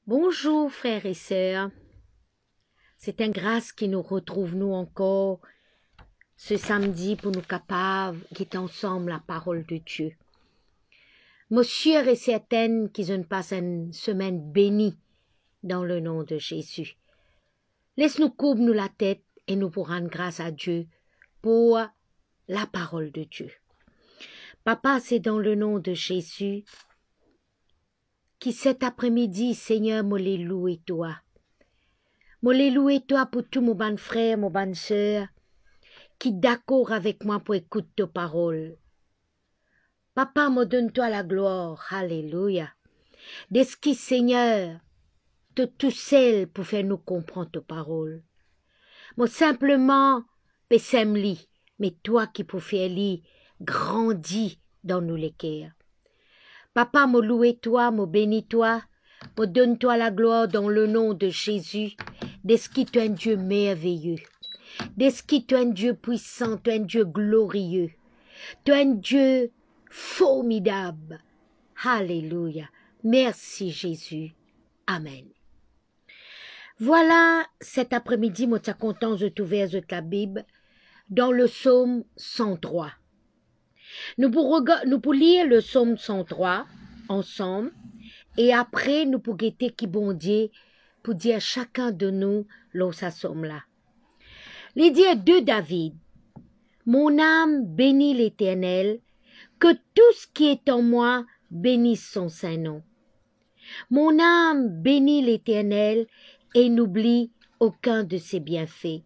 Bonjour frères et sœurs, c'est une grâce qui nous retrouve nous encore ce samedi pour nous capables d'être ensemble la parole de Dieu. Moi sûr et certaine qu'ils ont passé une semaine bénie dans le nom de Jésus. Laisse-nous couvrir nous la tête et nous pour rendre grâce à Dieu pour la parole de Dieu. Papa, c'est dans le nom de Jésus qui cet après-midi, Seigneur, moi les loue et toi. Moi les loue et toi pour tous mes bons frères, mes bonnes sœurs, qui d'accord avec moi pour écouter tes paroles. Papa, me donne-toi la gloire, alléluia. Dès qui, Seigneur, te tout seul pour faire nous comprendre tes paroles. Moi simplement, pessemli, mais toi qui pour faire li, grandis dans nous les cœurs. Papa, me loue toi, me bénis toi, me donne-toi la gloire dans le nom de Jésus, dès qui tu es un Dieu merveilleux. Dès qui tu es un Dieu puissant, tu es un Dieu glorieux. Tu es un Dieu formidable. Alléluia. Merci Jésus. Amen. Voilà, cet après-midi, moi, suis content de trouver la Bible dans le psaume 103. Nous pour lire le psaume 103 ensemble et après nous pour guetter qui bon Dieu pour dire à chacun de nous l'eau sa somme là. Il dit de David, mon âme bénit l'Éternel, que tout ce qui est en moi bénisse son saint nom. Mon âme bénit l'Éternel et n'oublie aucun de ses bienfaits.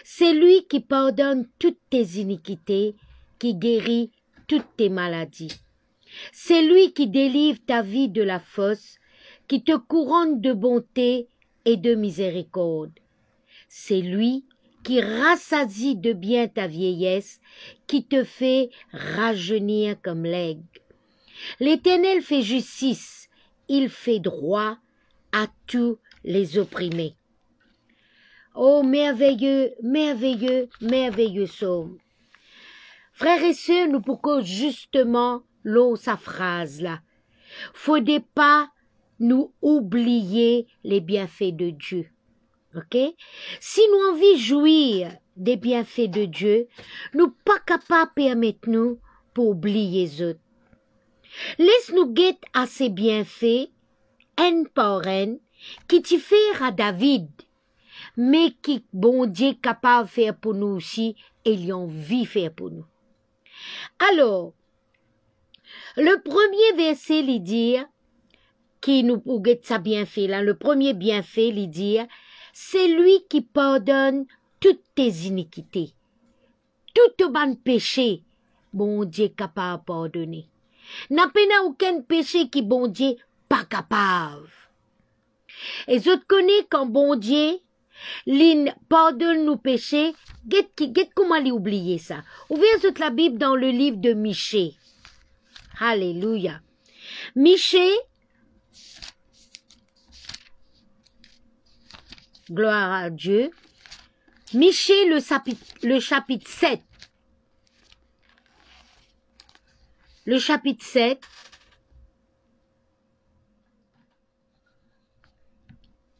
C'est lui qui pardonne toutes tes iniquités, qui guérit toutes tes maladies. C'est lui qui délivre ta vie de la fosse, qui te couronne de bonté et de miséricorde. C'est lui qui rassasie de bien ta vieillesse, qui te fait rajeunir comme l'aigle. L'Éternel fait justice, il fait droit à tous les opprimés. Oh, merveilleux, merveilleux, merveilleux psaume. Frères et sœurs, nous pourquoi justement l'eau sa phrase là. Faudrait pas nous oublier les bienfaits de Dieu. Ok? Si nous envie jouir des bienfaits de Dieu, nous pas capables de permettre nous pour oublier les autres. Laisse-nous guetter à ces bienfaits, un par un, qui t'y fait à David, mais qui bon Dieu capable de faire pour nous aussi, et il en envie faire pour nous. Alors, le premier verset, il dit, qui nous guette ça bienfait là, le premier bienfait, il dit, c'est lui qui pardonne toutes tes iniquités, tout bon péché, bon Dieu capable de pardonner. N'a pas aucun péché qui bon Dieu pas capable. Et je connais quand bon Dieu il pardonne nos péchés, get comment lui oublier ça. Ouvrez toute la Bible dans le livre de Michée. Alléluia. Michée, gloire à Dieu. Michée, le chapitre 7. Le chapitre 7.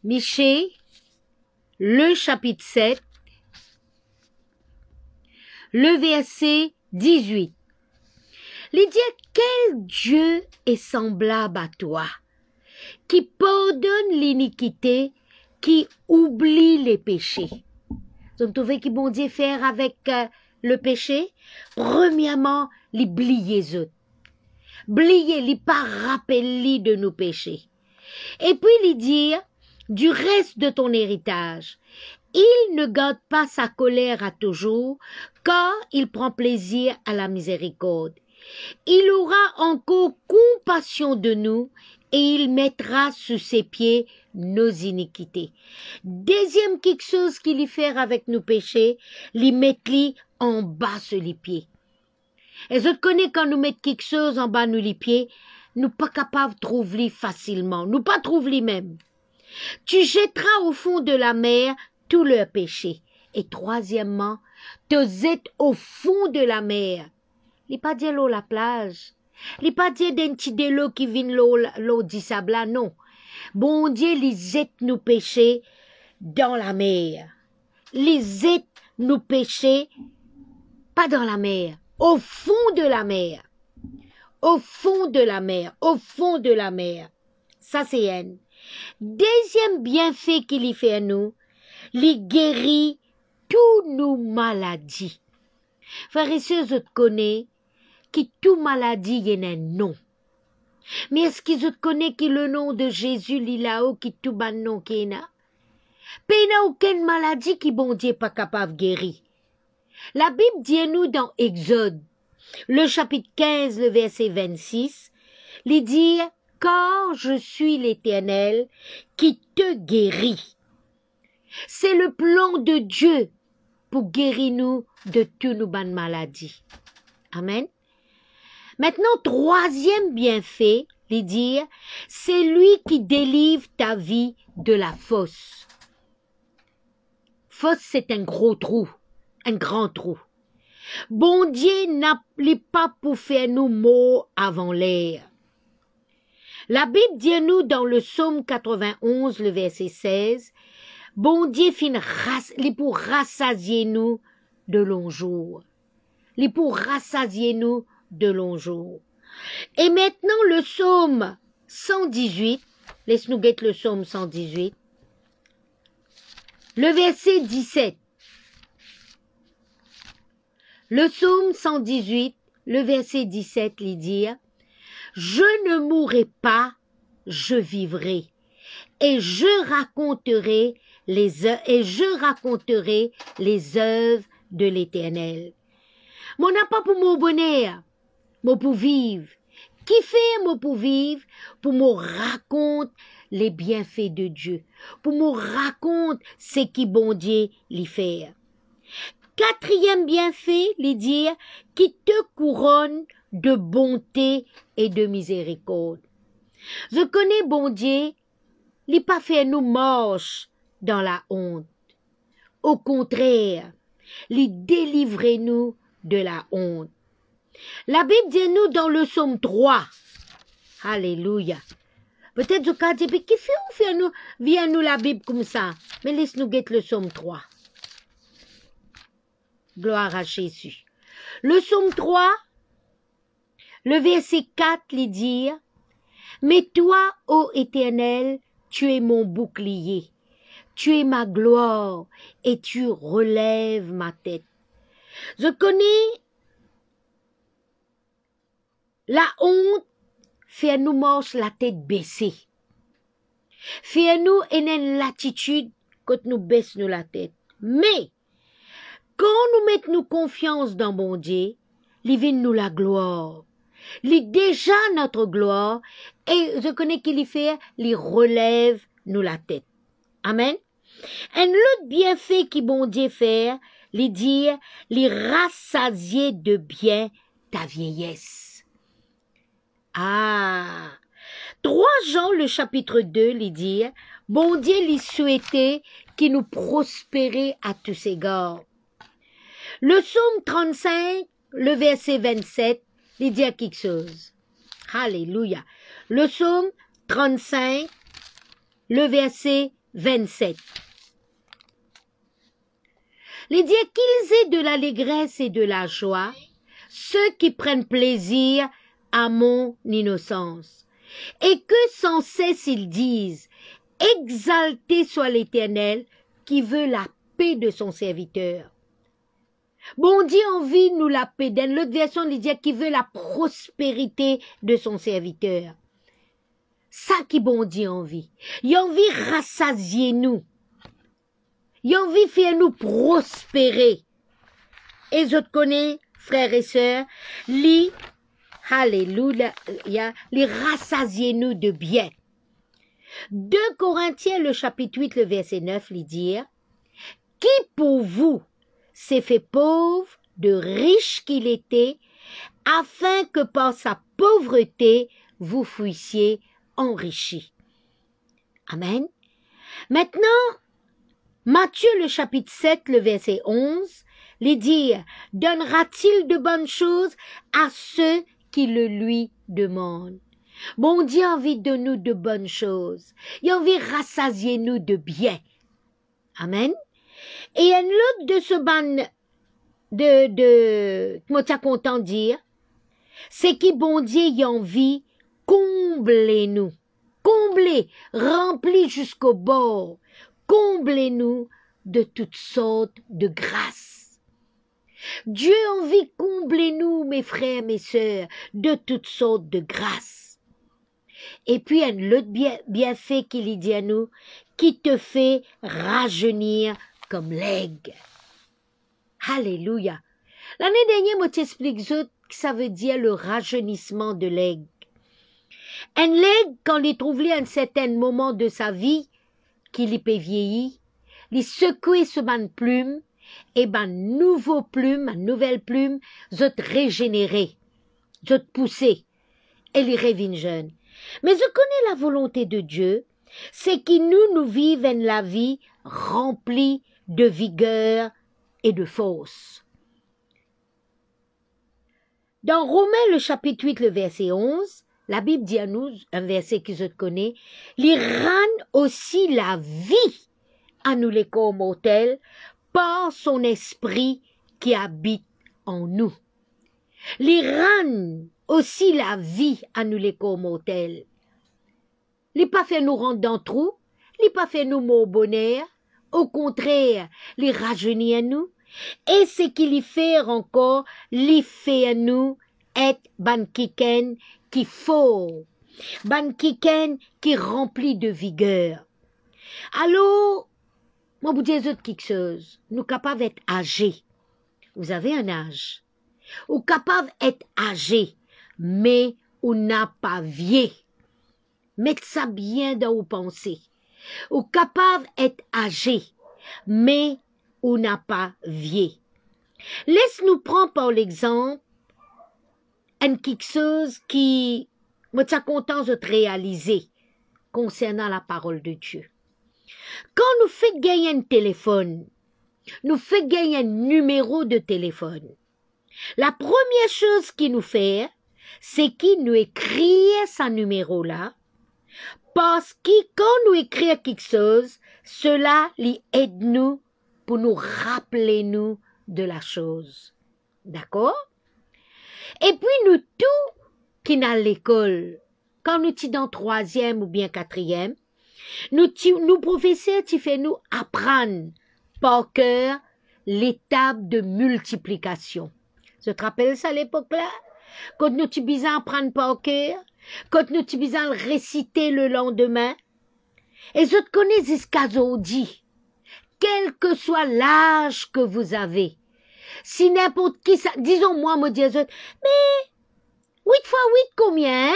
Michée, le chapitre 7. Le verset 18. Il dit, quel Dieu est semblable à toi, qui pardonne l'iniquité, qui oublie les péchés. Vous trouvez qui bon Dieu faire avec le péché? Premièrement, l'oublier les autres. Oublier, li pas rappeler de nos péchés. Et puis lui dire, du reste de ton héritage, il ne garde pas sa colère à toujours, car il prend plaisir à la miséricorde. Il aura encore compassion de nous et il mettra sous ses pieds nos iniquités. Deuxième quelque chose qu'il y fait avec nos péchés, les mettre en bas sur les pieds. Et je connais quand nous mettons quelque chose en bas sur les pieds, nous pas capables de trouver facilement, nous pas trouver même. Tu jetteras au fond de la mer tous leurs péchés. Et troisièmement, te jettes au fond de la mer. Il pas dire l'eau la plage. Il pas dire d'un petit de l'eau qui vient l'eau du sable là, non. Bon Dieu, lisez nos péchés dans la mer. Lisez nos péchés, pas dans la mer, au fond de la mer. Au fond de la mer, au fond de la mer. Ça, c'est un. Deuxième bienfait qu'il y fait à nous, il guérit toutes nos maladies. Frères et sœurs, je te connais, que toute maladie, il y a un nom. Mais est-ce que je te connais que le nom de Jésus, il est là-haut, qui tout ban nom qu'il y a? Il n'y a aucune maladie qui bon Dieu pas capable de guérir. La Bible dit à nous dans Exode, le chapitre 15, le verset 26, il dit « Car je suis l'Éternel qui te guérit ». C'est le plan de Dieu pour guérir nous de toutes nos bonnes maladies. Amen. Maintenant, troisième bienfait, il dit « C'est lui qui délivre ta vie de la fosse ». Fosse, c'est un gros trou, un grand trou. Bon Dieu n'appelait pas pour faire nous morts avant l'air. La Bible dit à nous dans le psaume 91, le verset 16, bon Dieu il pour rassasier nous de longs jours. Il pour rassasier nous de longs jours. Et maintenant le psaume 118, laisse-nous guetter le psaume 118, le verset 17. Le psaume 118, le verset 17, il dit « Je ne mourrai pas, je vivrai, et je raconterai les œuvres de l'Éternel. » Mon n'a pas pour mon bonheur, moi pour vivre. Qui fait moi pour vivre? Pour me raconter les bienfaits de Dieu, pour me raconter ce qui bon Dieu lui fait. Quatrième bienfait, il dit, qui te couronne de bonté et de miséricorde. Je connais bon Dieu, il pas fait nous marche dans la honte. Au contraire, il délivre nous de la honte. La Bible dit nous dans le psaume 3. Alléluia. Peut-être que vous dites, qui fait nous, vient nous la Bible comme ça? Mais laisse-nous guetter le psaume 3. Gloire à Jésus. Le psaume 3, le verset 4, il dit, « Mais toi, ô Éternel, tu es mon bouclier, tu es ma gloire, et tu relèves ma tête. » Je connais la honte, fait nous marche la tête baissée. Fait nous une l'attitude quand nous baissons la tête. Mais, quand nous mettons nous confiance dans bon Dieu, il vient nous la gloire. Il est déjà notre gloire, et je connais qu'il y fait, il relève nous la tête. Amen. Un autre bienfait qui bon Dieu fait, il dit, il rassasier de bien ta vieillesse. Ah! 3 Jean, le chapitre 2, il dit, bon Dieu lui souhaitait qu'il nous prospérait à tous égards. Le psaume 35, le verset 27, il dit à quelque chose. Alléluia. Le psaume 35, le verset 27. Il dit qu'ils aient de l'allégresse et de la joie, ceux qui prennent plaisir à mon innocence, et que sans cesse ils disent, exalté soit l'Éternel, qui veut la paix de son serviteur. Bon Dieu envie nous la paix. Dans l'autre version, il dit qu'il veut la prospérité de son serviteur. Ça qui bon Dieu envie. Il a envie rassasier nous. Il a envie faire nous prospérer. Et je te connais, frères et sœurs, alléluia, les rassasier nous de bien. 2 Corinthiens, le chapitre 8, le verset 9, il dit, qui pour vous s'est fait pauvre, de riche qu'il était, afin que par sa pauvreté, vous fuissiez enrichis. Amen. Maintenant, Matthieu, le chapitre 7, le verset 11, les dit, donnera-t-il de bonnes choses à ceux qui le lui demandent? Bon Dieu a envie de nous de bonnes choses. Il a envie de rassasier nous de bien. Amen. Et un autre de ce ban moi t'as content de dire, c'est que bon Dieu y a envie comblez-nous. Comblez, remplis jusqu'au bord. Comblez-nous de toutes sortes de grâces. Dieu a envie combler nous, mes frères, mes sœurs, de toutes sortes de grâces. Et puis un autre bienfait qu'il dit à nous, qui te fait rajeunir comme l'aigle. Alléluia. L'année dernière, moi t'explique que ça veut dire le rajeunissement de l'aigle. Un aigle, quand il trouve à un certain moment de sa vie, qu'il y peut vieillir, il secoue sur ban plume, et ban nouveau plume, une nouvelle plume, zot régénérer, zot pousser, et il revient jeune. Mais je connais la volonté de Dieu, c'est qu'il nous vivons la vie remplie de vigueur et de force. Dans Romains, le chapitre 8, le verset 11, la Bible dit à nous, un verset que je connais, il rend aussi la vie à nous les corps mortels par son esprit qui habite en nous. Il rend aussi la vie à nous les corps mortels. Il n'a pas fait nous rendre dans le trou, il n'a pas fait nous mort bonheur, au contraire, il rajeunit à nous, et ce qu'il y fait encore, il fait à nous être ban kiken qui fort, ban kiken qui remplit de vigueur. Alors, moi vous dis quelque chose, nous capables d'être âgés. Vous avez un âge. Ou capable d'être âgé, mais on n'a pas vieux. Mettez ça bien dans vos pensées. Ou capable d'être âgé, mais on n'a pas vieux. Laisse-nous prendre par l'exemple quelque chose qui me tient content de réaliser concernant la parole de Dieu. Quand nous faisons gagner un téléphone, nous faisons gagner un numéro de téléphone. La première chose qu'il nous fait, c'est qu'il nous écrit ce numéro-là, parce que quand nous écrivons quelque chose, cela aide nous pour nous rappeler nous de la chose. D'accord? Et puis nous tous qui dans l'école, quand nous sommes dans 3e ou bien 4e, nous professeurs qui fait nous apprendre par cœur l'étape de multiplication. Je te rappelle ça à l'époque-là? Quand nous sommes besoin d'apprendre par cœur, quand nous sommes besoin de réciter le lendemain, et je te connais jusqu'à aujourd'hui, quel que soit l'âge que vous avez, si n'importe qui, disons moi, me dit, mais 8 fois 8 combien, hein?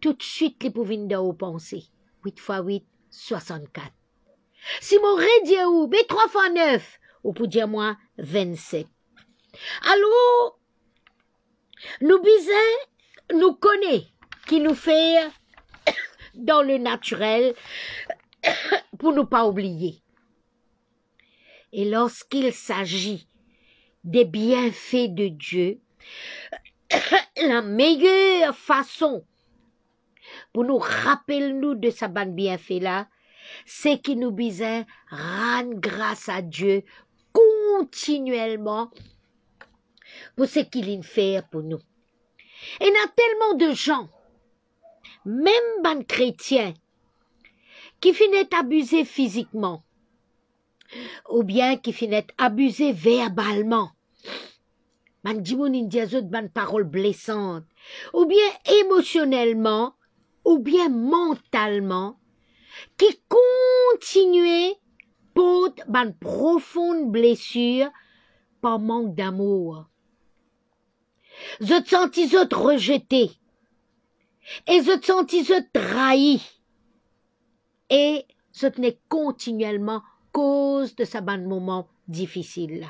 Tout de suite, les pouvines de haut penser. 8 fois 8, 64. Si mon dit ou, mais 3 fois 9, ou pour dire moi, 27. Alors, nous bisons, nous connaissons, qui nous fait dans le naturel, pour ne pas oublier. Et lorsqu'il s'agit des bienfaits de Dieu, la meilleure façon pour nous rappeler nous de sa bonne bienfait là, c'est qu'il nous besoin rendre grâce à Dieu continuellement pour ce qu'il fait pour nous. Et il y a tellement de gens, même ban chrétiens, qui finissent abusés physiquement, ou bien qui finissent abusés verbalement. Man dit mon indiazot ban paroles blessantes, ou bien émotionnellement, ou bien mentalement, qui continuent pour ban profonde blessure par manque d'amour. Je te sentis rejeté, et je te sentis trahi, et je tenais continuellement cause de ce bon moment difficile là.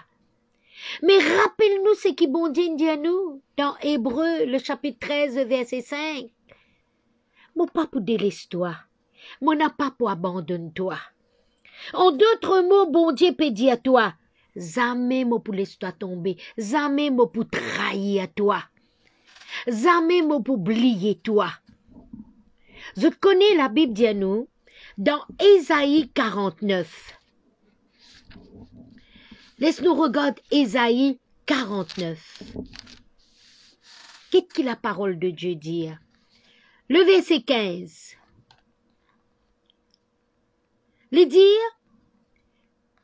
Mais rappelle-nous ce qui bon Dieu dit à nous dans Hébreux, le chapitre 13, verset 5. Mon pas pour délaisse-toi, mon n'a pas pour abandonne-toi. En d'autres mots, bon Dieu peut dire à toi, jamais moi pour laisser toi tomber, jamais moi pour trahir à toi, jamais moi pour oublier toi. Je connais la Bible dit à nous, dans Ésaïe 49. Laisse-nous regarder Ésaïe 49. Qu'est-ce que la parole de Dieu dit? Le verset 15. Il dit,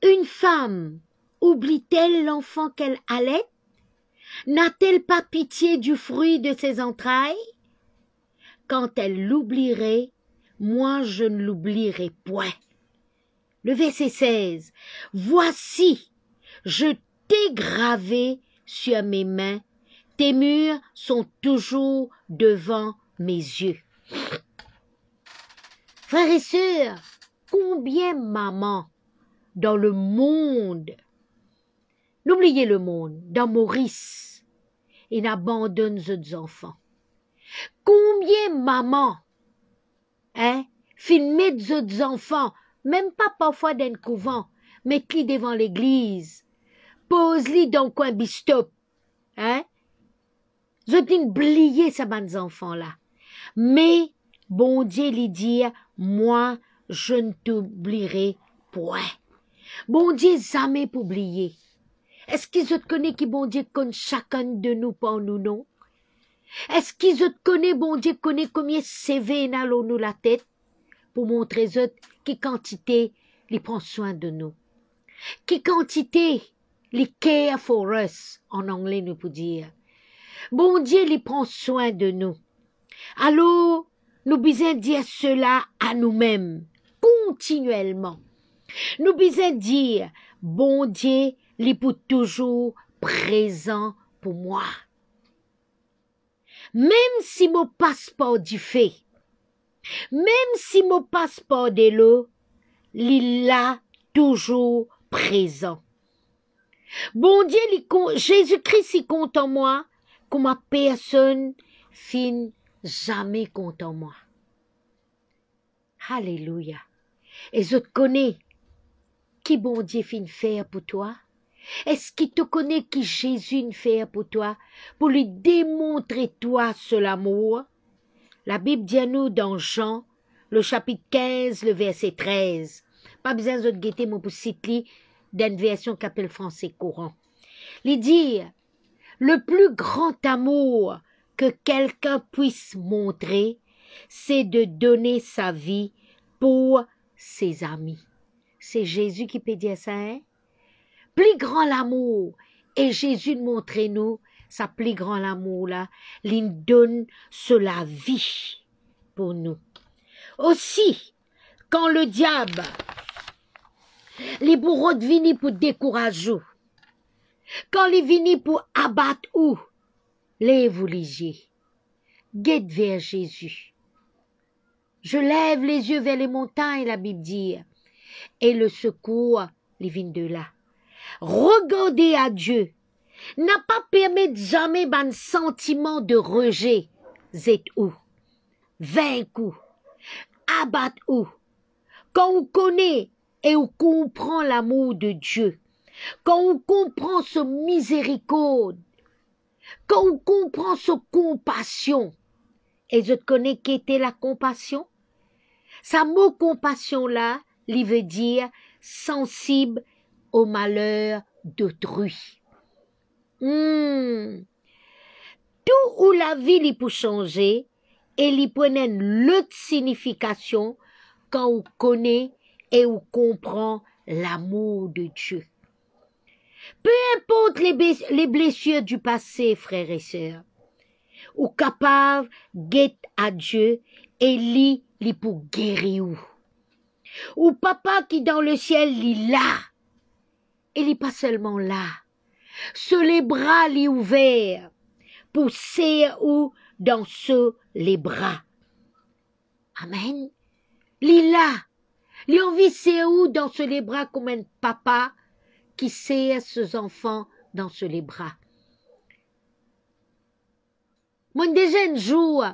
une femme oublie-t-elle l'enfant qu'elle allait? N'a-t-elle pas pitié du fruit de ses entrailles? Quand elle l'oublierait, moi je ne l'oublierai point. Le verset 16. Voici, je t'ai gravé sur mes mains, tes murs sont toujours devant mes yeux. Frères et sœurs, combien maman dans le monde, n'oubliez le monde, dans Maurice, il abandonne ses enfants. Combien maman, filmer ses enfants, même pas parfois dans le couvent, mettre-les devant l'église, pose-les dans le coin bistop, je dis oublier ces bons enfants-là. Mais, bon Dieu lui dit, moi, je ne t'oublierai point. Bon Dieu, jamais pour oublier. Est-ce qu'ils te connaissent qui bon Dieu connaît chacun de nous pour nous, non? Est-ce qu'ils te connaissent, bon Dieu connaît combien CV n'allons nous la tête pour montrer eux qui quantité il prend soin de nous? Qui quantité il care for us, en anglais nous peut dire. Bon Dieu il prend soin de nous. Alors, nous besoin dire cela à nous-mêmes, continuellement. Nous besoin dire, bon Dieu, il est pour toujours présent pour moi. Même si mon passeport du fait, même si mon passeport de l'eau, il est toujours présent. Bon Dieu, Jésus-Christ, il compte en moi, comme ma personne fin jamais compte en moi. Alléluia. Et je te connais qui bon Dieu fin faire pour toi? Est-ce qu'il te connaît qui Jésus fait pour toi, pour lui démontrer toi ce l'amour? La Bible dit à nous dans Jean, le chapitre 15, le verset 13. Pas besoin de guetter mon petit d'une version qu'appelle français courant. Il dit, le plus grand amour que quelqu'un puisse montrer, c'est de donner sa vie pour ses amis. C'est Jésus qui peut dire ça, hein? Plus grand l'amour, et Jésus montrer nous, sa plus grand l'amour là, il donne sur la vie pour nous. Aussi, quand le diable, les bourreaux viennent pour décourager, quand ils viennent pour abattre ou, lève les yeux, guette vers Jésus. Je lève les yeux vers les montagnes, la Bible dit, et le secours, les vient de là. Regardez à Dieu, n'a pas permis jamais un sentiment de rejet, zet ou, vaincu, abattre ou, quand on connaît et on comprend l'amour de Dieu, quand on comprend ce miséricorde, quand on comprend ce compassion, et je te connais qu'était la compassion? Ça mot compassion là, il veut dire sensible au malheur d'autrui. Tout où la vie il peut changer et il prenait l'autre signification quand on connaît et on comprend l'amour de Dieu. Peu importe les blessures du passé, frères et sœurs, ou capable d'être à Dieu et lui pour guérir ou papa qui dans le ciel il là, il n'est pas seulement là, sur les bras li ouverts pour serrer ou dans les bras. Amen. Il là, il envie serrer ou dans les bras comme un papa qui serre ses enfants dans les bras. Moi déjà un jour,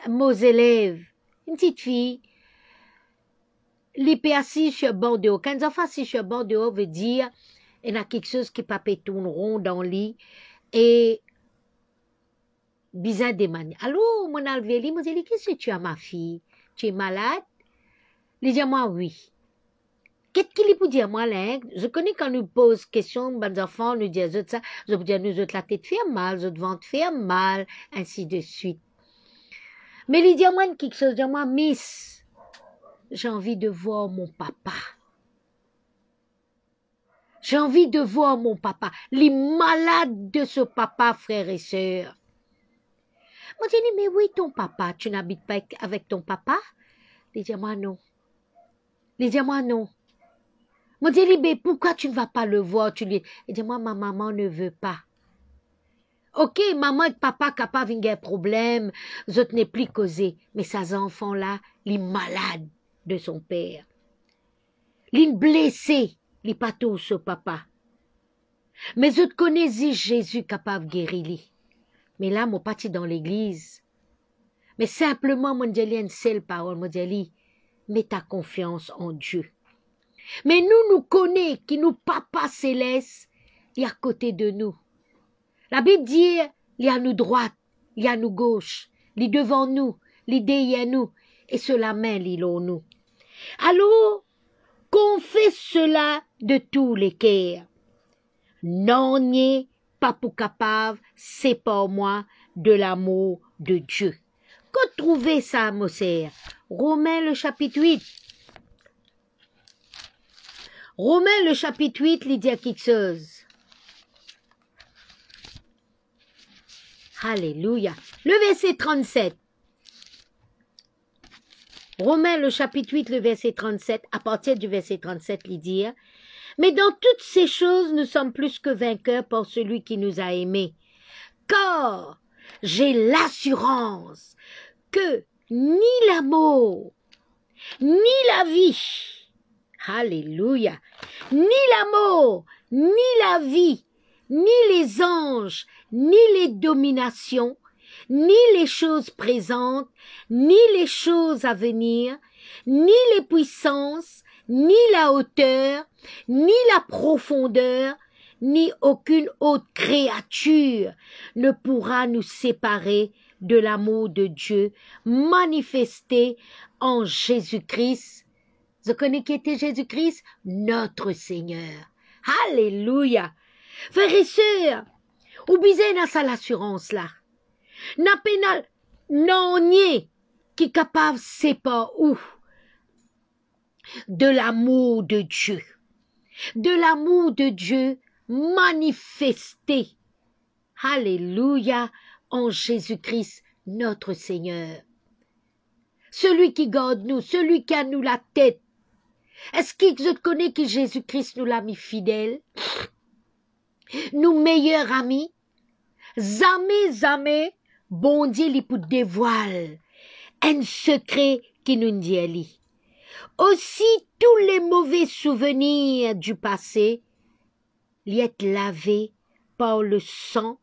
mon élève, une petite fille, l'est assis sur le bord de haut. Quand les enfants assis sur le bord de haut, veut dire il y a quelque chose qui ne tourne rond dans le lit et bizarre des manières. Allô, mon alvéli, moi, dit, qu'est-ce que tu as, ma fille? Tu es malade? Il dit, moi, oui. Qu'est-ce qu'il peut dire, moi, là? Je connais quand nous pose question, ben, enfants, nous disent ça, je peux dire, nous autres, la tête fait mal, nous autres, ventre fait mal, ainsi de suite. Mais il dit, moi, quelque chose, dit, moi, Miss, j'ai envie de voir mon papa. J'ai envie de voir mon papa. Les malades de ce papa, frères et sœurs. Moi, j'ai dit, mais oui, ton papa, tu n'habites pas avec ton papa? Il dit, moi, non. Il dit, moi, non. Moi, j'ai dit, mais pourquoi tu ne vas pas le voir? Il dit, moi, ma maman ne veut pas. Ok, maman et papa capable d'un problème, je n'ai plus causé. Mais ces enfants-là, les malades de son père. Les blessés, les pas tous ce papa. Mais je connais Jésus capable de guérir. Mais là, mon parti dans l'église. Mais simplement, mon Dieu, une seule parole, mon Dieu, mets ta confiance en Dieu. Mais nous connaissons qui nous papa céleste, il est à côté de nous. La Bible dit, il y a nous droite, il y a nous gauche, il est devant nous, il est derrière nous, et cela main, il est nous. Alors, qu'on fait cela de tous les cœurs. Non, n'est pas pour capable, c'est pas moi, de l'amour de Dieu. Qu'ont trouvé ça, mon sœur? Romains le chapitre 8. Romains le chapitre 8, il dit quelque chose. Alléluia. Le verset 37. Romains le chapitre 8, le verset 37, à partir du verset 37, il dit, mais dans toutes ces choses, nous sommes plus que vainqueurs par celui qui nous a aimés. Car j'ai l'assurance que ni la mort, ni la vie, alléluia, ni la mort, ni la vie, ni les anges, ni les dominations, ni les choses présentes, ni les choses à venir, ni les puissances, ni la hauteur, ni la profondeur, ni aucune autre créature ne pourra nous séparer de l'amour de Dieu manifesté en Jésus-Christ. Vous connaissez qui était Jésus-Christ? Notre Seigneur. Alléluia. Frères et sœurs, oubliez dans ça l'assurance là. N'a pénal, non nier qui est capable c'est pas où de l'amour de Dieu. De l'amour de Dieu manifesté. Alléluia en Jésus-Christ notre Seigneur. Celui qui garde nous, celui qui a nous la tête. Est-ce que je connais que Jésus-Christ nous l'a mis fidèle? Nous meilleurs amis? Jamais, bon Dieu lui pour dévoile un secret qui nous dit. Aussi tous les mauvais souvenirs du passé, li est lavés par le sang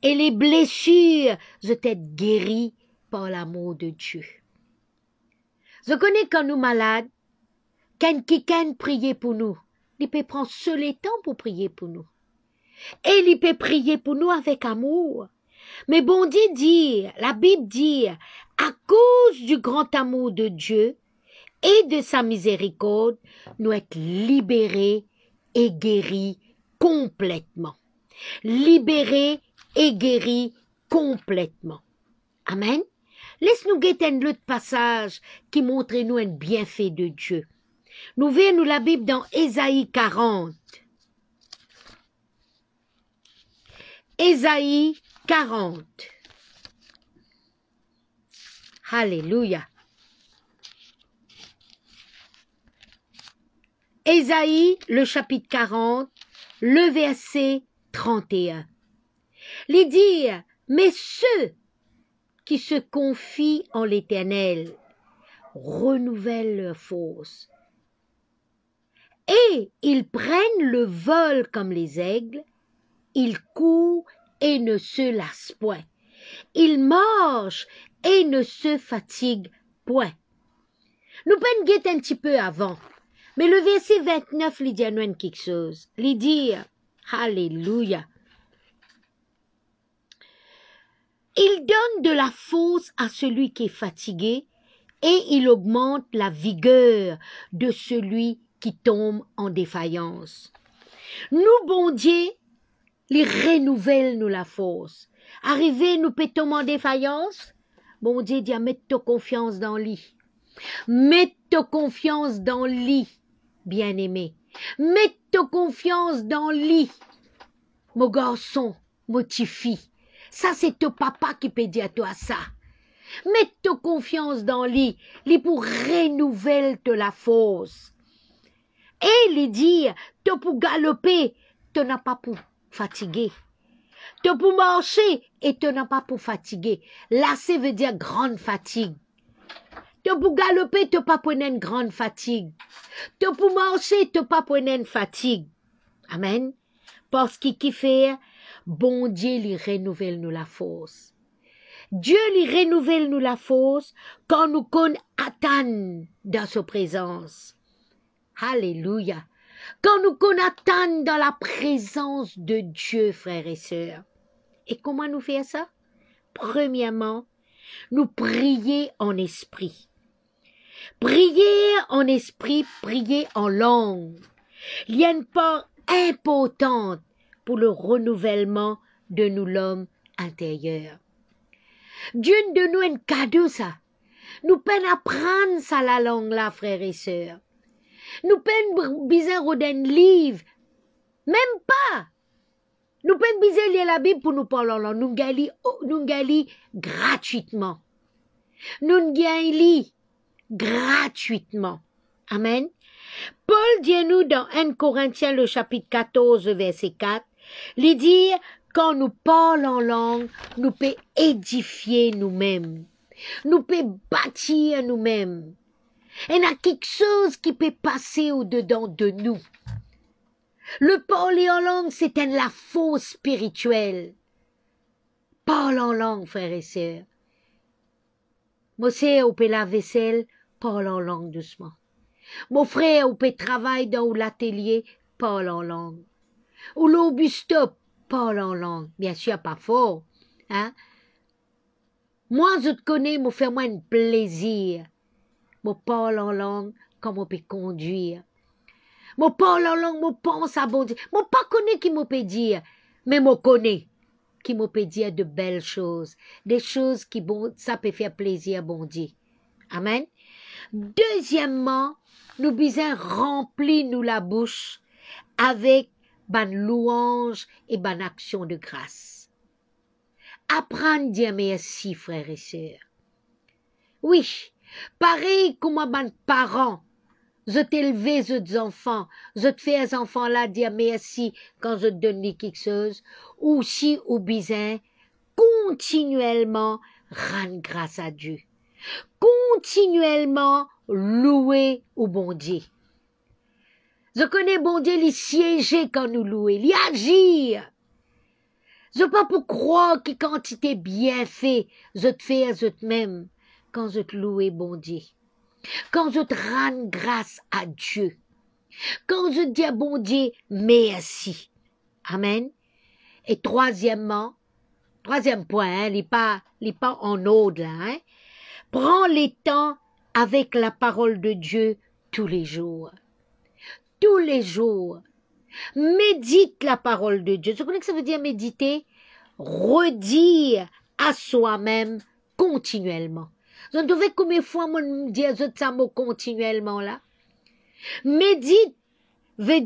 et les blessures étaient guéries par l'amour de Dieu. Je connais quand nous malades, quand quelqu'un prier pour nous, il peut prendre seul le temps pour prier pour nous. Et il peut prier pour nous avec amour. Mais bon Dieu dit, la Bible dit, à cause du grand amour de Dieu et de sa miséricorde, nous être libérés et guéris complètement. Libérés et guéris complètement. Amen. Laisse-nous guetter un autre passage qui montre nous un bienfait de Dieu. Nous verrons la Bible dans Ésaïe 40. Ésaïe 40. Alléluia. Ésaïe, le chapitre 40, le verset 31. Les dire, mais ceux qui se confient en l'Éternel renouvellent leur force. Et ils prennent le vol comme les aigles, ils courent et ne se lassent point. Ils marchent et ne se fatiguent point. Nous pouvons guetter un petit peu avant. Mais le verset 29, il dit à nous quelque chose. Il dit, Alléluia. Il donne de la force à celui qui est fatigué et il augmente la vigueur de celui qui tombe en défaillance. Nous, bon Dieu, les renouvelle nous la force. Arrivé, nous pétons en défaillance. Bon Dieu dit, mets ta confiance dans lui. Mets ta confiance dans lui, bien-aimé. Mets ta confiance dans lui, mon garçon, mon petit fille. Ça, c'est ton papa qui peut dire à toi ça. Mets ta confiance dans lui pour renouveler la force. Et lui dire, tu pour galoper, tu n'as pas pour fatiguer. Tu pour marcher et tu n'as pas pour fatiguer. Lasser veut dire grande fatigue. Tu pour galoper, tu pas pour une grande fatigue. Tu pour marcher, tu pas pour une fatigue. Amen. Parce qu'il fait, bon Dieu lui renouvelle nous la force. Dieu lui renouvelle nous la force quand nous attendons dans sa présence. Alléluia. Quand nous attendons dans la présence de Dieu, frères et sœurs. Et comment nous faire ça? Premièrement, nous prier en esprit. Prier en esprit, prier en langue. Il y a une part importante pour le renouvellement de nous l'homme intérieur. Dieu de nous un cadeau ça. Nous peine apprendre ça la langue là, frères et sœurs. Nous peine bizarre d'un livre. Même pas. Nous peine bizarre lire la Bible pour nous parler en langue. Nous gali gratuitement. Nous gali gratuitement. Amen. Paul dit nous dans 1 Corinthiens le chapitre 14 verset 4, il dit quand nous parlons en langue, nous pouvons édifier nous-mêmes. Nous pouvons bâtir nous-mêmes. Il y a quelque chose qui peut passer au-dedans de nous. Le parler en langue, c'est la force spirituelle. Parle en langue, frères et sœurs. Moi, c'est au peut la vaisselle, parle en langue doucement. Mon frère, ou peut travailler dans l'atelier, parle en langue. Ou l'au bus stop, parle en langue. Bien sûr, pas fort. Hein? Moi, je te connais, moi, fais-moi un plaisir. Moi, parle en langue, comme on peut conduire. Moi, parle en langue, moi, pense à bon Dieu. Moi, pas connais qui m'a peut dire, mais moi, connais qui m'a peut dire de belles choses. Des choses qui, bon, ça peut faire plaisir, bon Dieu. Amen. Deuxièmement, nous besoin remplir nous la bouche avec ban louange et ban action de grâce. Apprendre à dire merci, frères et sœurs. Oui, pareil comme ban parents, je t'élevé ces enfants, je te fais ces enfants-là dire merci quand je te donne quelque chose, ou si ou besoin continuellement rendre grâce à Dieu. Continuellement louer au bon Dieu. Je connais bon Dieu, il siéger quand nous louer, il agir. Je pas pour croire que quand tu t'es bien fait, je te fais à même quand je te louer bon Dieu. Quand je te rends grâce à Dieu. Quand je dis à bon Dieu merci. Amen. Et troisième point, hein, il n'est pas en ordre là, hein. Prends les temps avec la parole de Dieu tous les jours. Tous les jours. Médite la parole de Dieu. Tu connais que ça veut dire méditer? Redire à soi-même continuellement. Je ne devais combien de fois moi me dire ça mot continuellement là? Méditer veut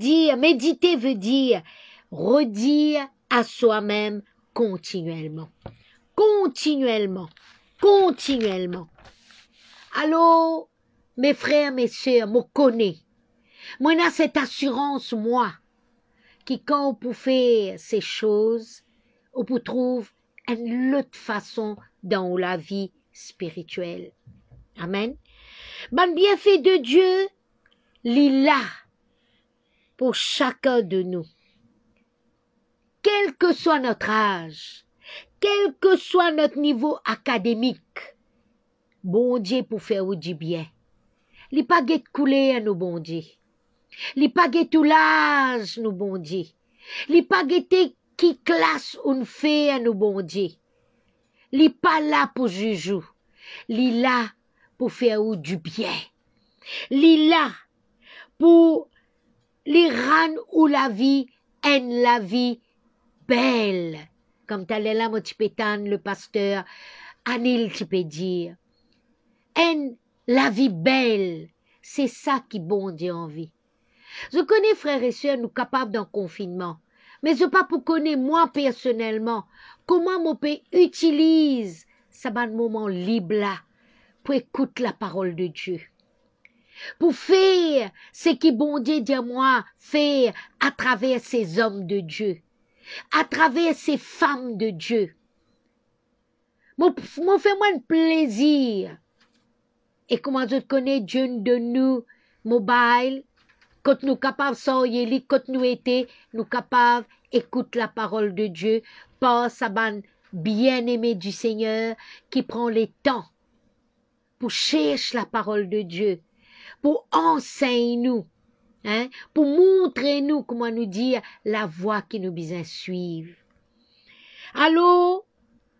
dire redire à soi-même continuellement. Continuellement. Continuellement. Alors, mes frères, mes sœurs, moi connais. Moi, j'ai cette assurance, moi, qui quand on peut faire ces choses, on peut trouver une autre façon dans la vie spirituelle. Amen. Ben, bienfait de Dieu, il est là pour chacun de nous. Quel que soit notre âge, quel que soit notre niveau académique, bon Dieu pour faire du bien. Il n'est pas de couler à nous, bon Dieu. Il n'est pas de tout l'âge, nous, bon Dieu. Il n'est pas de qui classe une fait à nous, bon Dieu. Li pas là pour juger. Li là pour faire ou du bien. Li là pour li rendre ou la vie belle. Comme t'allais là, mon petit pétan, le pasteur, Anil, tu peux dire. La vie belle. C'est ça qui bon Dieu envie. Je connais frères et sœurs, nous capables d'un confinement. Mais je pas pour connaître moi personnellement comment mon pays utilise ce moment libre là pour écouter la parole de Dieu. Pour faire ce qui bon Dieu dit à moi, faire à travers ces hommes de Dieu, à travers ces femmes de Dieu. Mon fait moi un plaisir. Et comment je connais Dieu de nous, mobile, quand nous capables sortir, quand nous étions, nous capables écouter la parole de Dieu, par sa bande bien-aimé du Seigneur, qui prend le temps pour chercher la parole de Dieu, pour enseigner nous, hein, pour montrer nous comment nous dire la voie qui nous besoin suivre. Alors,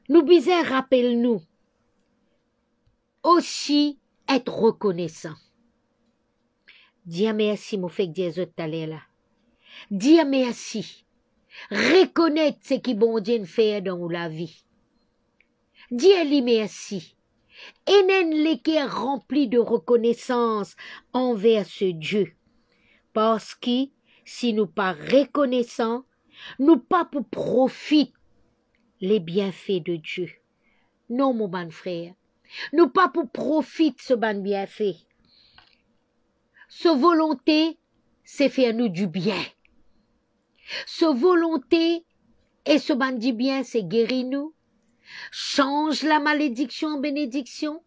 nous besoin rappelle nous aussi être reconnaissant. Dis merci, mon fait que Dieu t'a là. Dis merci. Reconnaître ce qui bon Dieu fait dans la vie. Dis-lui merci. Et n'est qui est rempli de reconnaissance envers ce Dieu. Parce que si nous pas reconnaissants, nous pas pour profiter les bienfaits de Dieu. Non, mon bon frère. Nous pas pour profiter ce bon bienfait. Ce volonté, c'est faire nous du bien. Ce volonté et ce bon du bien, c'est guérir nous. Change la malédiction en bénédiction.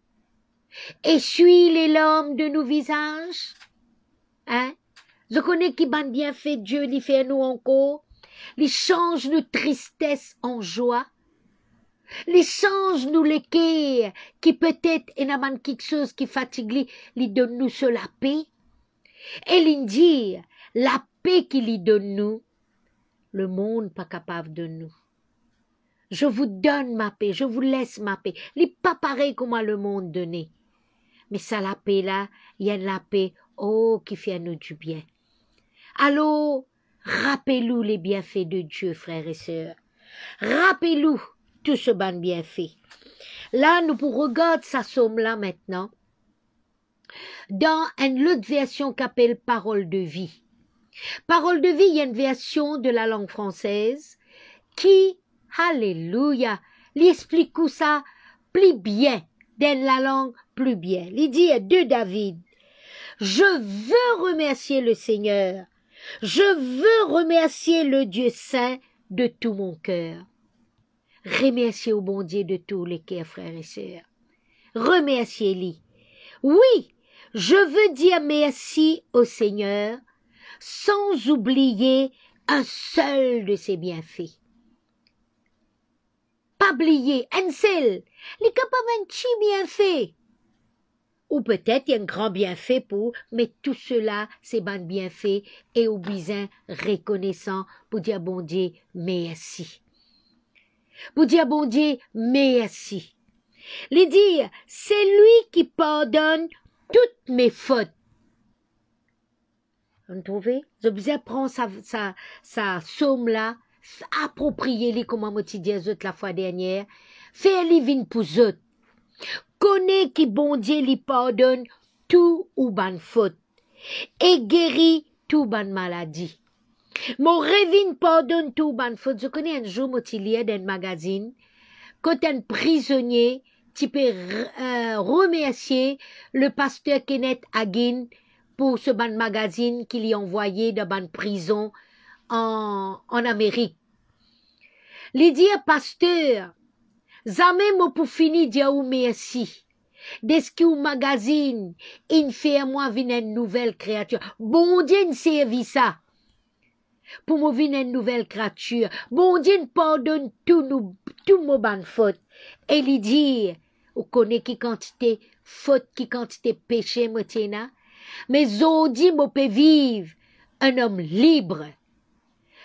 Essuie les larmes de nos visages. Hein? Je connais qui ban bien fait Dieu, il fait nous encore. Il change nos tristesse en joie. Il change nous les cœurs qui peut-être est n'a quelque chose qui fatigue, il donne nous sur la paix. Et il dit, la paix qu'il y donne nous, le monde pas capable de nous. Je vous donne ma paix, je vous laisse ma paix. Il n'est pas pareil comme le monde donné. Mais ça, la paix là, il y a la paix, oh, qui fait à nous du bien. Alors, rappelez-nous les bienfaits de Dieu, frères et sœurs. Rappelez-nous tout ce bon bienfait. Là, nous pour regarder sa somme là maintenant, dans une autre version qu'appelle Parole de vie. Parole de vie, il y a une version de la langue française qui, alléluia, lui explique tout ça plus bien, dans la langue plus bien. Il dit de David, je veux remercier le Seigneur, je veux remercier le Dieu saint de tout mon cœur. Remerciez au bon Dieu de tous les cœurs, frères et sœurs. Remerciez-lui. Oui, je veux dire merci au Seigneur sans oublier un seul de ses bienfaits. Pas oublier un seul, il est capable d'un petit bienfait. Ou peut-être il y a un grand bienfait pour, mais tout cela, c'est bon bienfait et au besoin reconnaissant pour dire bon Dieu merci. Pour dire bon Dieu merci. Les dire, c'est lui qui pardonne toutes mes fautes. Vous trouvez? Je besoin prendre sa somme là, approprier-les comme on m'a dit la fois dernière, faire-les vin pour eux. Connais qui bon Dieu lui pardonne tout ou ban faute et guérit tout ban maladie. Mon revin pardonne tout ban faute. Je connais un jour, moi, dans un magazine, quand un prisonnier, tu peux remercier le pasteur Kenneth Hagin pour ce ban magazine qu'il y a envoyé de ban prison en Amérique. Il dit, pasteur, jamais moi pour finir dire ou merci. Dès que au magazine, il fait moi venir une nouvelle créature. Bon Dieu, ne servi ça. Pour moi venir une nouvelle créature. Bon Dieu, pardonne tout mon ban faute. Et il dit, vous connaissez qui quantité faute, qui quantité péché, moi tiens. Mais aujourd'hui, moi peux vivre un homme libre.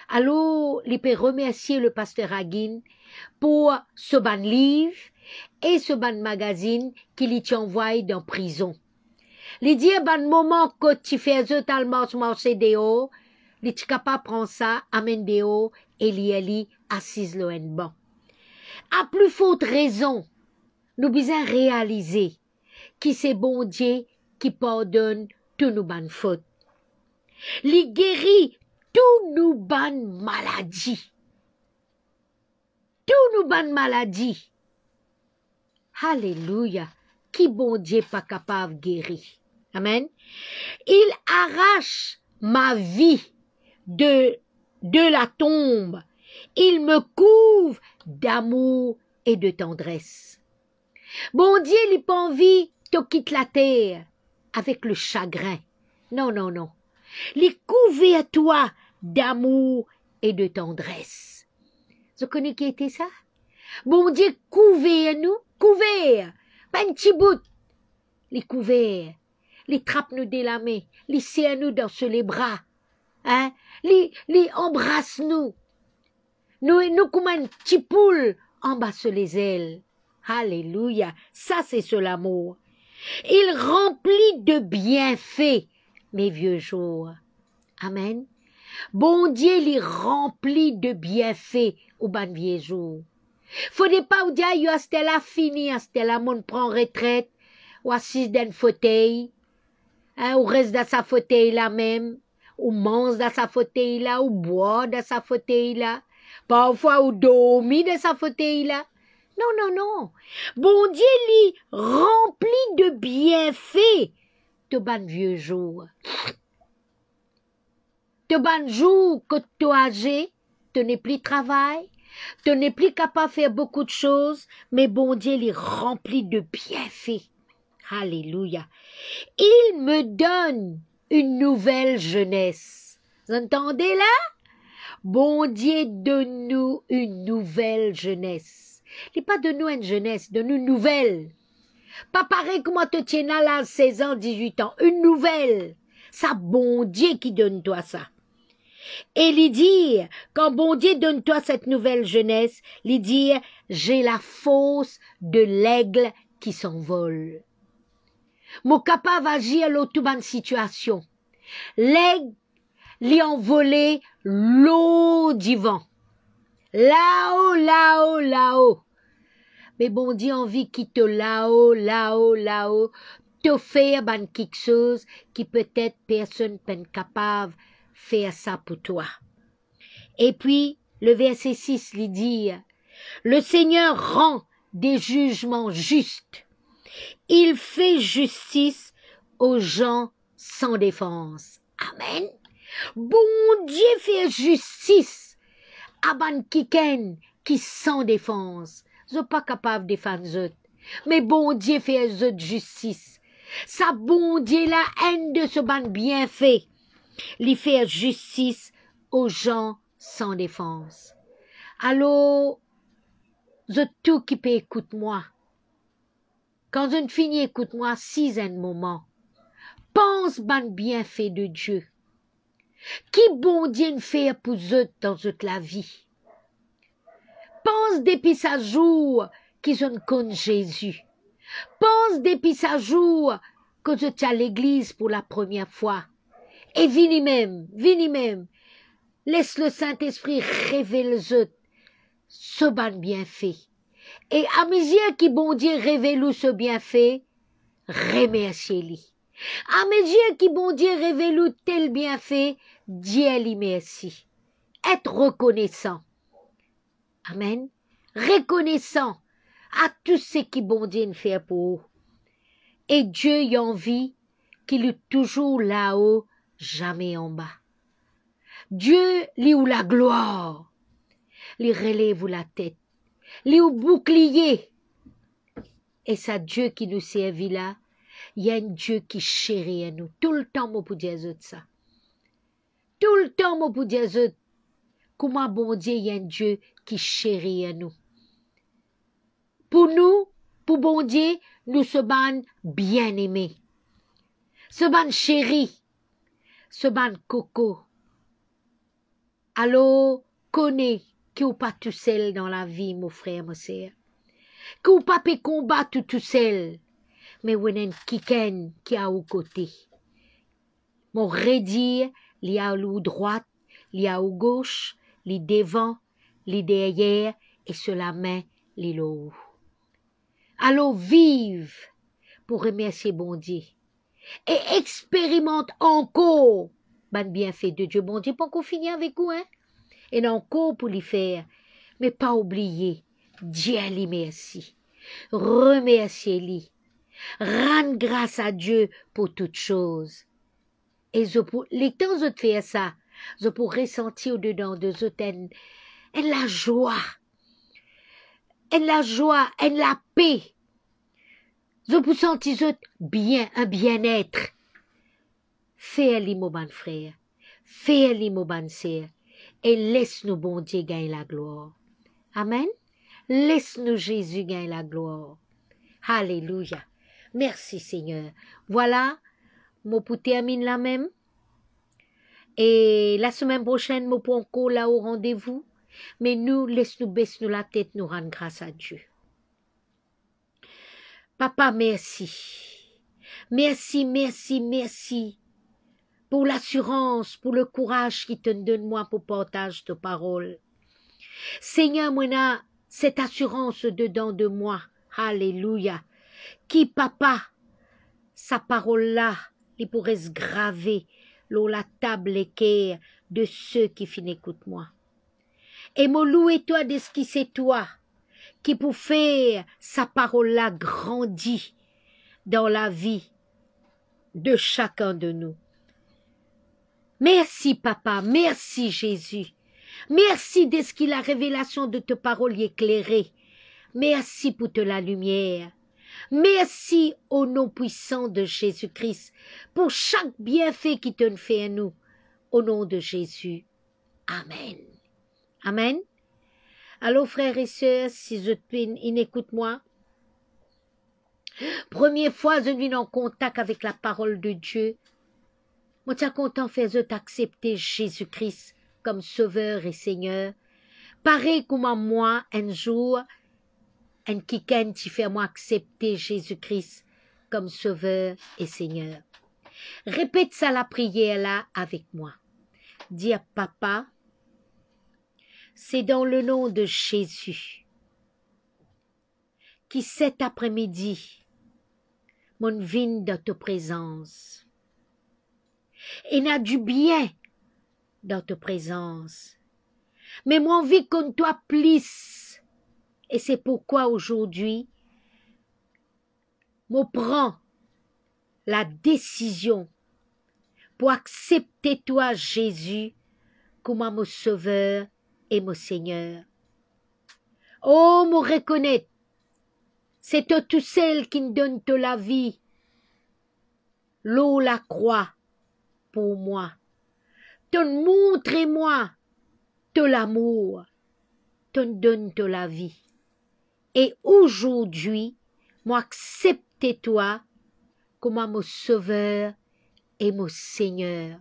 Alors, il peut remercier le pasteur Hagin pour ce ban livre et ce ban magazine qu'il t'y envoie dans prison. Il dit, ban moment que tu fais totalement marcher dehors, il est capable de prendre ça, amène dehors, et il assise le banc. À plus forte raison, nous devons réaliser que c'est bon Dieu qui pardonne tous nos bonnes fautes. Il guérit tous nos bonnes maladies. Tous nos bonnes maladies. Alléluia. Qui bon Dieu pas capable de guérir. Amen. Il arrache ma vie de la tombe. Il me couvre d'amour et de tendresse. Bon Dieu, il n'a pas envie de quitter la terre avec le chagrin. Non, non, non. Il couvre toi d'amour et de tendresse. Vous connaissez qui était ça? Bon Dieu, couvert-nous, couvert. Pas un petit bout. Il couvert. Il trappe-nous de la main. Il serre-nous dans les bras. Hein? Il embrasse-nous. Nous comme un petit poule en bas sur les ailes. Alléluia. Ça, c'est sur l'amour. Il remplit de bienfaits mes vieux jours. Amen. Bon Dieu, il remplit de bienfaits au ban vieux jours. Faudrait pas vous dire, yo, c'était la fini, c'était la monde prend retraite, ou assise dans un fauteuil, hein, ou reste dans sa fauteuil là même, ou mange dans sa fauteuil là, ou boit dans sa fauteuil là, parfois ou dormit dans sa fauteuil là. Non, non, non. Bon Dieu, il remplit de bienfaits de ban vieux jours. De ban jour que tu as âgé, tu n'es plus travail, tu n'es plus capable de faire beaucoup de choses, mais bon Dieu, il remplit de bienfaits. Alléluia. Il me donne une nouvelle jeunesse. Vous entendez là? Bon Dieu, donne-nous une nouvelle jeunesse. Il n'est pas de nous une jeunesse, de nous une nouvelle. Pas pareil comme tu tiens là, 16 ans, 18 ans. Une nouvelle. Ça, bon Dieu qui donne toi ça. Et lui dire, quand bon Dieu donne toi cette nouvelle jeunesse, lui dire, j'ai la force de l'aigle qui s'envole. Mon capable d'agir à toute bonne situation. L'aigle lui envolé l'eau du vent. Là-haut, là-haut, là-haut. Mais bon Dieu envie qu'il te là-haut, là-haut, là-haut, te faire ben quelque chose qui peut-être personne n'est capable de faire ça pour toi. Et puis, le verset 6 lui dit, le Seigneur rend des jugements justes. Il fait justice aux gens sans défense. Amen. Bon Dieu fait justice à ban kiken qui sans défense. Ils sont pas capables de défendre eux. Mais bon Dieu fait eux justice. Ça bon Dieu la haine de ce ban bienfait. Il fait justice aux gens sans défense. Alors, tout qui peut écoute-moi. Quand une fille écoute-moi, si un moment, pense ban bienfait de Dieu. Qui bon Dieu fait pour eux dans toute la vie? Pense depuis sa jour qu'ils ont connu Jésus. Pense depuis sa jour que tu es à l'église pour la première fois. Et vini même. Laisse le Saint-Esprit révéler ce ban bienfait. Et à mesure qui bon Dieu révèle ce bienfait, remerciez-lui. À mesure qui bon Dieu révèle tel bienfait, Dieu lui merci. Être reconnaissant. Amen. Reconnaissant à tout ce qui bon Dieu fait pour vous. Et Dieu y envie qu'il est toujours là-haut, jamais en bas. Dieu lui ou la gloire, lui relève ou la tête, lui ou bouclier. Et c'est Dieu qui nous servit là. Il y a un Dieu qui chérit à nous. Tout le temps, moi, pour dire ça. Tout le temps, moi, pour dire comment bon Dieu, il y a un Dieu qui chérit à nous. Pour nous, pour bon Dieu, nous sommes bien aimés. Ce ban chéri, ce ban coco. Alors, connais que ou pas tout seul dans la vie, mon frère, mon sœur. Que ou pas peut combattre tout seul. Mais on a un kiken qui a au côté. Mon redire, il y a au droite, il y a au gauche, il devant, il derrière, et sur la main, il haut. Alors vive pour remercier bon Dieu. Et expérimente encore ben bienfait de Dieu. Bon Dieu, pas qu'on finisse avec vous, hein? Et encore pour l'y faire. Mais pas oublier, Dieu lui merci. Remerciez-lui. Rendre grâce à Dieu pour toutes choses. Et les temps où tu fais ça, je pourrais ressentir au-dedans de eux la joie, la paix. Je peux sentir bien, un bien-être. Fais-le, mon bon frère. Fais-le, mon bonne sœur. Et laisse-nous, bon Dieu, gagner la gloire. Amen. Laisse-nous, Jésus, gagner la gloire. Alléluia. Merci, Seigneur. Voilà, moi pour terminer la même. Et la semaine prochaine, moi pour encore là au rendez-vous. Mais nous, laisse-nous baisser nous la tête, nous rendre grâce à Dieu. Papa, merci. Merci, merci, merci. Pour l'assurance, pour le courage qui te donne moi pour partager ta parole. Seigneur, moi, cette assurance dedans de moi. Alléluia. Qui, papa, sa parole-là, il pourrait se graver dans la table équerre de ceux qui finissent écoute moi. Et me louer toi de ce qui c'est toi, qui pour faire sa parole-là grandit dans la vie de chacun de nous. Merci, papa. Merci, Jésus. Merci de ce qui la révélation de ta parole éclairée. Merci pour te la lumière. Merci au nom puissant de Jésus-Christ pour chaque bienfait qui te fait à nous. Au nom de Jésus. Amen. Amen. Alors, frères et sœurs, si je écoute-moi. Première fois, je viens en contact avec la parole de Dieu. Moi, t'es content de faire accepter Jésus-Christ comme Sauveur et Seigneur. Pareil comme moi, un jour, un quelqu'un qui fait moi accepter Jésus-Christ comme Sauveur et Seigneur. Répète ça la prière là avec moi. Dis à Papa, c'est dans le nom de Jésus qui cet après-midi, mon vin dans ta présence. Et n'a du bien dans ta présence. Mais mon vie comme toi plus. Et c'est pourquoi aujourd'hui, je prends la décision pour accepter toi, Jésus, comme mon Sauveur et mon Seigneur. Oh, me reconnaître, c'est toi tout seul qui me donne de la vie. L'eau la croix pour moi. Montre-moi de l'amour. Te donne de la vie. Et aujourd'hui, moi accepte toi comme mon Sauveur et mon Seigneur.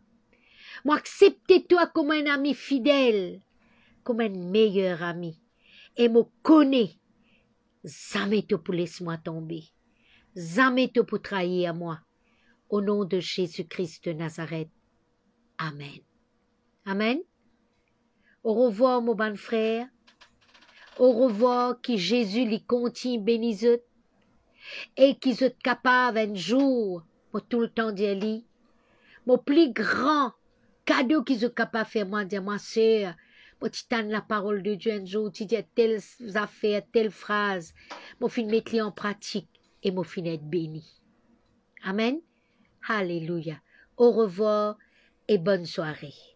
Moi accepte toi comme un ami fidèle, comme un meilleur ami. Et me connais, jamais te pour laisse-moi tomber. Jamais te pour trahir à moi. Au nom de Jésus-Christ de Nazareth. Amen. Amen. Au revoir, mon bon frère. Au revoir, qui Jésus lui continue bénisse et qui soit capable un jour, pour tout le temps dire lui, mon plus grand cadeau qu'ils sont capable de faire, moi, dire, ma sœur, pour tu t'en la parole de Dieu un jour, tu dis telle affaire, telle phrase, mon fin mettre en pratique et mon fin être béni. Amen. Alléluia. Au revoir et bonne soirée.